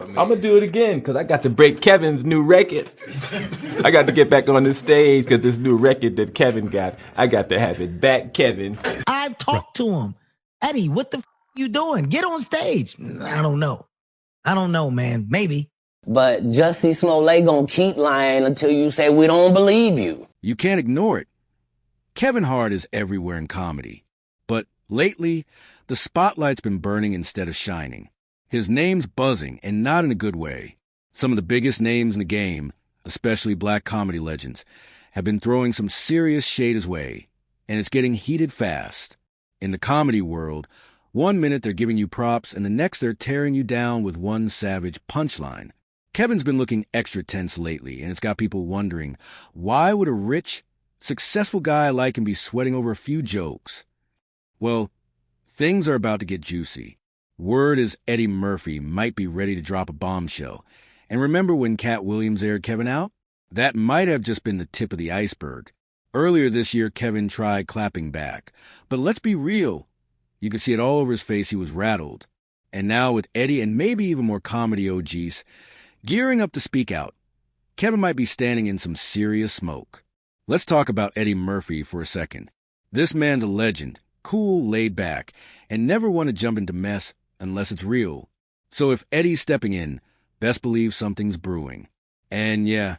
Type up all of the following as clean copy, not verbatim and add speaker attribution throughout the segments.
Speaker 1: I'm gonna do it again because I got to break Kevin's new record. I got to get back on the stage because this new record that Kevin got, I got to have it back, Kevin.
Speaker 2: I've talked to him. Eddie, what the you doing? Get on stage. I don't know, man. Maybe.
Speaker 3: But Jussie Smollett gonna keep lying until you say we don't believe you.
Speaker 4: You can't ignore it. Kevin Hart is everywhere in comedy. But lately, the spotlight's been burning instead of shining. His name's buzzing, and not in a good way. Some of the biggest names in the game, especially black comedy legends, have been throwing some serious shade his way, and it's getting heated fast. In the comedy world, 1 minute they're giving you props, and the next they're tearing you down with one savage punchline. Kevin's been looking extra tense lately, and it's got people wondering, why would a rich, successful guy like him be sweating over a few jokes? Well, things are about to get juicy. Word is Eddie Murphy might be ready to drop a bombshell. And remember when Katt Williams aired Kevin out? That might have just been the tip of the iceberg. Earlier this year, Kevin tried clapping back. But let's be real. You could see it all over his face. He was rattled. And now with Eddie and maybe even more comedy OGs gearing up to speak out, Kevin might be standing in some serious smoke. Let's talk about Eddie Murphy for a second. This man's a legend, cool, laid back, and never want to jump into mess unless it's real. So if Eddie's stepping in, best believe something's brewing. And yeah,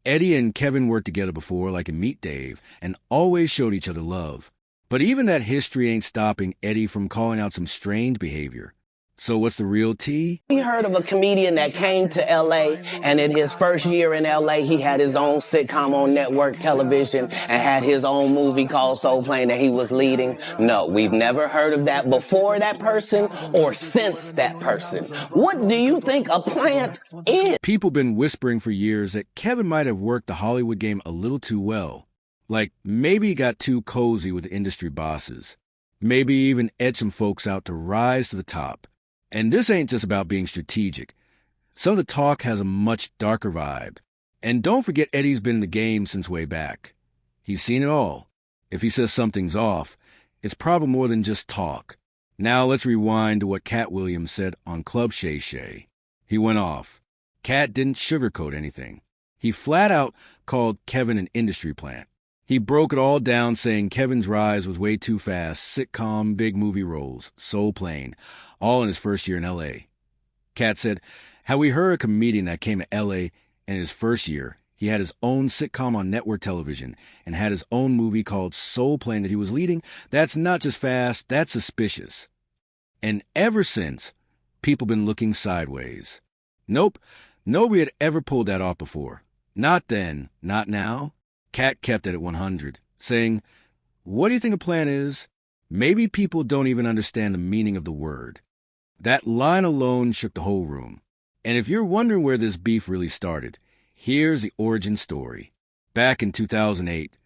Speaker 4: Eddie and Kevin worked together before, like in Meet Dave, and always showed each other love. But even that history ain't stopping Eddie from calling out some strange behavior. So what's the real tea?
Speaker 3: We heard of a comedian that came to L.A. and in his first year in L.A. he had his own sitcom on network television and had his own movie called Soul Plane that he was leading. No, we've never heard of that before that person or since that person. What do you think a plant is?
Speaker 4: People been whispering for years that Kevin might have worked the Hollywood game a little too well. Like maybe he got too cozy with the industry bosses. Maybe even edged some folks out to rise to the top. And this ain't just about being strategic. Some of the talk has a much darker vibe. And don't forget Eddie's been in the game since way back. He's seen it all. If he says something's off, it's probably more than just talk. Now let's rewind to what Katt Williams said on Club Shay Shay. He went off. Katt didn't sugarcoat anything. He flat out called Kevin an industry plant. He broke it all down saying Kevin's rise was way too fast, sitcom, big movie roles, Soul Plane, all in his first year in L.A. Katt said, "Have we heard a comedian that came to L.A. and in his first year, he had his own sitcom on network television and had his own movie called Soul Plane that he was leading? That's not just fast, that's suspicious." And ever since, people been looking sideways. Nope, nobody had ever pulled that off before. Not then, not now. Katt kept it at 100, saying, "What do you think a plan is? Maybe people don't even understand the meaning of the word." That line alone shook the whole room. And if you're wondering where this beef really started, here's the origin story. Back in 2008,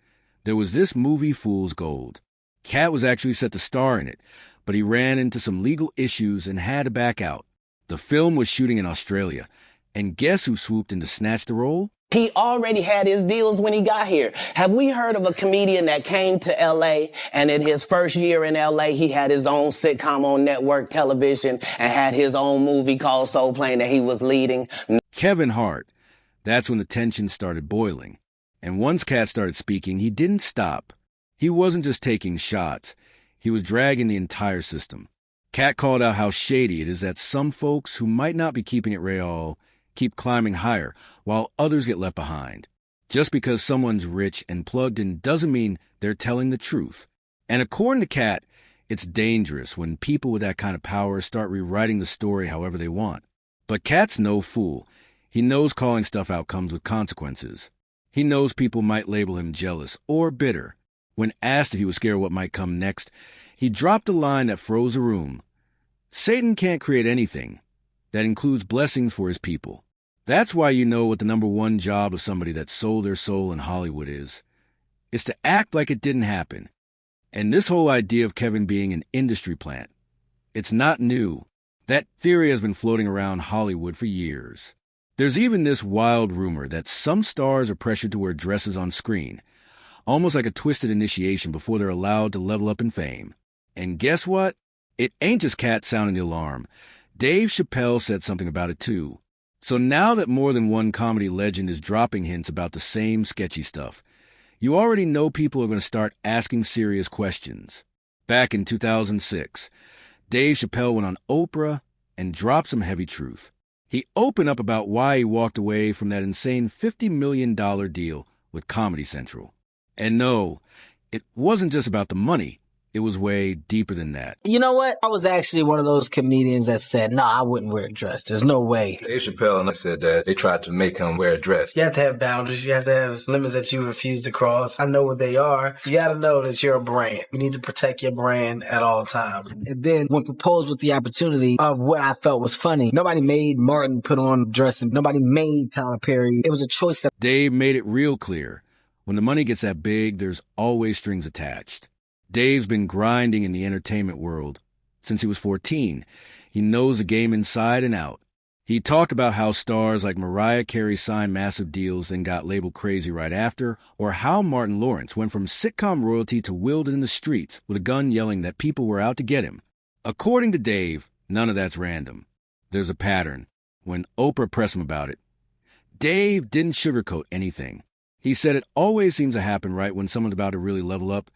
Speaker 4: there was this movie Fool's Gold. Katt was actually set to star in it, but he ran into some legal issues and had to back out. The film was shooting in Australia, and guess who swooped in to snatch the role?
Speaker 3: He already had his deals when he got here. Have we heard of a comedian that came to L.A. and in his first year in L.A. he had his own sitcom on network television and had his own movie called Soul Plane that he was leading?
Speaker 4: Kevin Hart. That's when the tension started boiling. And once Katt started speaking, he didn't stop. He wasn't just taking shots. He was dragging the entire system. Katt called out how shady it is that some folks who might not be keeping it real keep climbing higher, while others get left behind. Just because someone's rich and plugged in doesn't mean they're telling the truth. And according to Katt, it's dangerous when people with that kind of power start rewriting the story however they want. But Katt's no fool. He knows calling stuff out comes with consequences. He knows people might label him jealous or bitter. When asked if he was scared what might come next, he dropped a line that froze the room. Satan can't create anything. That includes blessings for his people. That's why you know what the number one job of somebody that sold their soul in Hollywood is. It's to act like it didn't happen. And this whole idea of Kevin being an industry plant, it's not new. That theory has been floating around Hollywood for years. There's even this wild rumor that some stars are pressured to wear dresses on screen, almost like a twisted initiation before they're allowed to level up in fame. And guess what? It ain't just Katt sounding the alarm. Dave Chappelle said something about it too. So now that more than one comedy legend is dropping hints about the same sketchy stuff, you already know people are going to start asking serious questions. Back in 2006, Dave Chappelle went on Oprah and dropped some heavy truth. He opened up about why he walked away from that insane $50 million deal with Comedy Central. And no, it wasn't just about the money. It was way deeper than that.
Speaker 5: You know what? I was actually one of those comedians that said, no, I wouldn't wear a dress. There's no way.
Speaker 6: Dave Chappelle and I said that they tried to make him wear a dress.
Speaker 5: You have to have boundaries. You have to have limits that you refuse to cross. I know what they are. You got to know that you're a brand. You need to protect your brand at all times. And then when proposed with the opportunity of what I felt was funny, nobody made Martin put on a dress and nobody made Tyler Perry. It was a choice.
Speaker 4: Dave made it real clear. When the money gets that big, there's always strings attached. Dave's been grinding in the entertainment world since he was 14. He knows the game inside and out. He talked about how stars like Mariah Carey signed massive deals and got labeled crazy right after, or how Martin Lawrence went from sitcom royalty to wielding in the streets with a gun yelling that people were out to get him. According to Dave, none of that's random. There's a pattern. When Oprah pressed him about it, Dave didn't sugarcoat anything. He said it always seems to happen right when someone's about to really level up.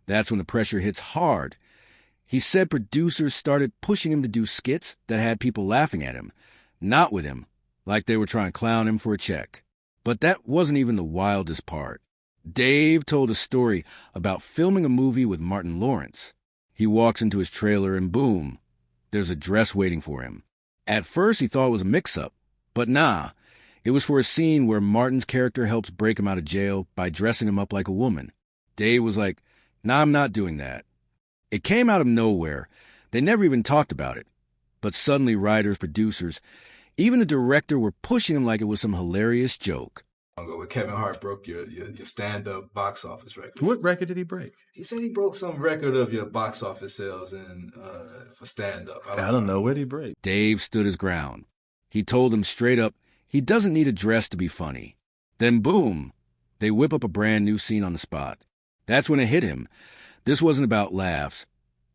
Speaker 4: That's when the pressure hits hard. He said producers started pushing him to do skits that had people laughing at him, not with him, like they were trying to clown him for a check. But that wasn't even the wildest part. Dave told a story about filming a movie with Martin Lawrence. He walks into his trailer and boom, there's a dress waiting for him. At first he thought it was a mix-up, but nah, it was for a scene where Martin's character helps break him out of jail by dressing him up like a woman. Dave was like, nah, I'm not doing that. It came out of nowhere. They never even talked about it. But suddenly writers, producers, even the director were pushing him like it was some hilarious joke.
Speaker 6: When Kevin Hart broke your stand-up box office record.
Speaker 1: What record did he break?
Speaker 6: He said he broke some record of your box office sales for stand-up.
Speaker 1: I don't know. What did he break?
Speaker 4: Dave stood his ground. He told him straight up he doesn't need a dress to be funny. Then boom, they whip up a brand new scene on the spot. That's when it hit him. This wasn't about laughs.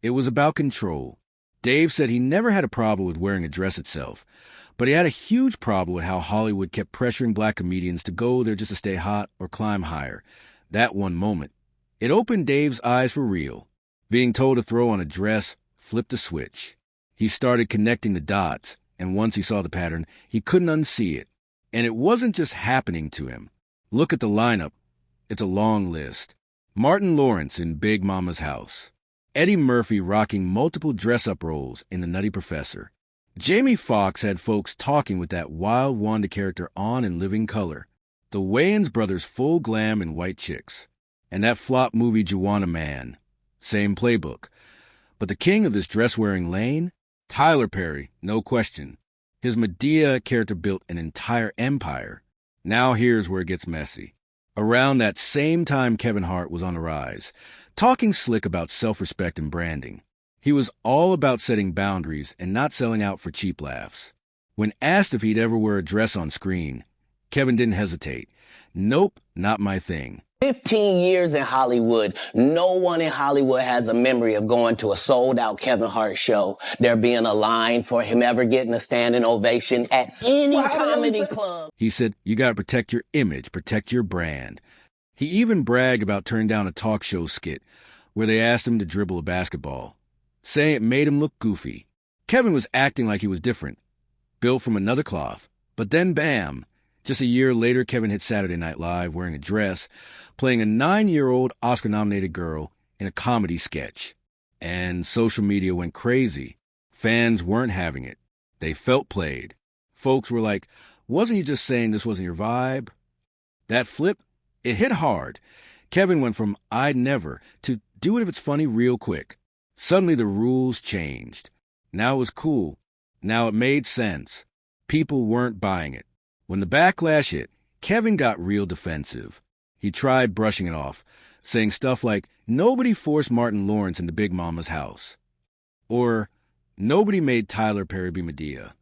Speaker 4: It was about control. Dave said he never had a problem with wearing a dress itself, but he had a huge problem with how Hollywood kept pressuring black comedians to go there just to stay hot or climb higher. That one moment, it opened Dave's eyes for real. Being told to throw on a dress flipped a switch. He started connecting the dots, and once he saw the pattern, he couldn't unsee it. And it wasn't just happening to him. Look at the lineup. It's a long list. Martin Lawrence in Big Mama's House. Eddie Murphy rocking multiple dress-up roles in The Nutty Professor. Jamie Foxx had folks talking with that wild Wanda character on in living color. The Wayans brothers full glam in White Chicks. And that flop movie Juwanna Mann. Same playbook. But the king of this dress-wearing lane? Tyler Perry, no question. His Medea character built an entire empire. Now here's where it gets messy. Around that same time, Kevin Hart was on the rise, talking slick about self-respect and branding. He was all about setting boundaries and not selling out for cheap laughs. When asked if he'd ever wear a dress on screen, Kevin didn't hesitate. Nope, not my thing.
Speaker 3: 15 years in Hollywood, no one in Hollywood has a memory of going to a sold-out Kevin Hart show, there being a line for him ever getting a standing ovation at any comedy club.
Speaker 4: He said, you gotta protect your image, protect your brand. He even bragged about turning down a talk show skit where they asked him to dribble a basketball, saying it made him look goofy. Kevin was acting like he was different, built from another cloth. But then bam, just a year later, Kevin hit Saturday Night Live wearing a dress, playing a 9-year-old Oscar-nominated girl in a comedy sketch. And social media went crazy. Fans weren't having it. They felt played. Folks were like, wasn't you just saying this wasn't your vibe? That flip, it hit hard. Kevin went from I'd never to do it if it's funny real quick. Suddenly the rules changed. Now it was cool. Now it made sense. People weren't buying it. When the backlash hit, Kevin got real defensive. He tried brushing it off, saying stuff like, nobody forced Martin Lawrence into Big Mama's House. Or, nobody made Tyler Perry be Medea.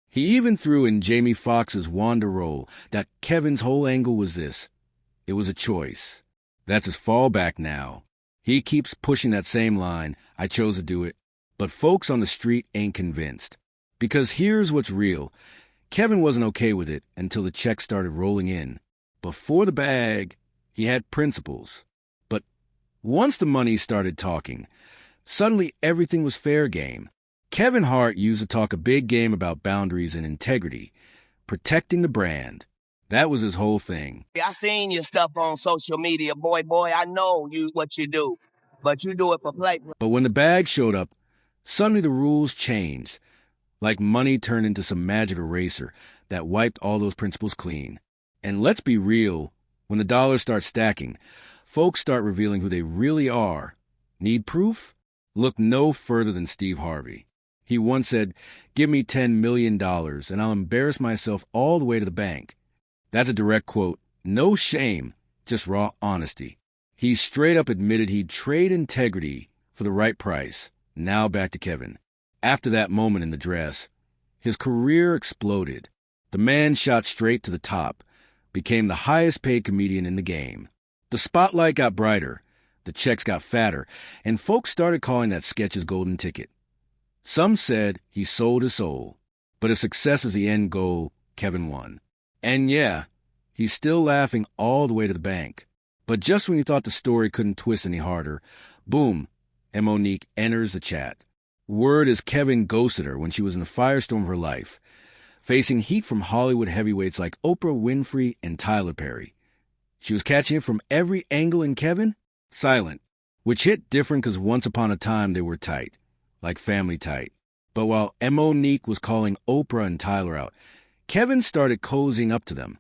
Speaker 4: He even threw in Jamie Foxx's Wanda role that Kevin's whole angle was this. It was a choice. That's his fallback now. He keeps pushing that same line, I chose to do it, but folks on the street ain't convinced. Because here's what's real. Kevin wasn't okay with it until the checks started rolling in. Before the bag, he had principles. But once the money started talking, suddenly everything was fair game. Kevin Hart used to talk a big game about boundaries and integrity, protecting the brand. That was his whole thing.
Speaker 3: I seen your stuff on social media, boy. I know what you do, but you do it for play.
Speaker 4: But when the bag showed up, suddenly the rules changed. Like money turned into some magic eraser that wiped all those principles clean. And let's be real, when the dollars start stacking, folks start revealing who they really are. Need proof? Look no further than Steve Harvey. He once said, "Give me $10 million and I'll embarrass myself all the way to the bank." That's a direct quote. No shame, just raw honesty. He straight up admitted he'd trade integrity for the right price. Now back to Kevin. After that moment in the dress, his career exploded. The man shot straight to the top, became the highest paid comedian in the game. The spotlight got brighter, the checks got fatter, and folks started calling that sketch his golden ticket. Some said he sold his soul, but if success is the end goal, Kevin won. And yeah, he's still laughing all the way to the bank. But just when you thought the story couldn't twist any harder, boom, Monique enters the chat. Word is Kevin ghosted her when she was in the firestorm of her life, facing heat from Hollywood heavyweights like Oprah Winfrey and Tyler Perry. She was catching it from every angle, and Kevin, silent, which hit different because once upon a time they were tight, like family tight. But while Monique was calling Oprah and Tyler out, Kevin started cozying up to them.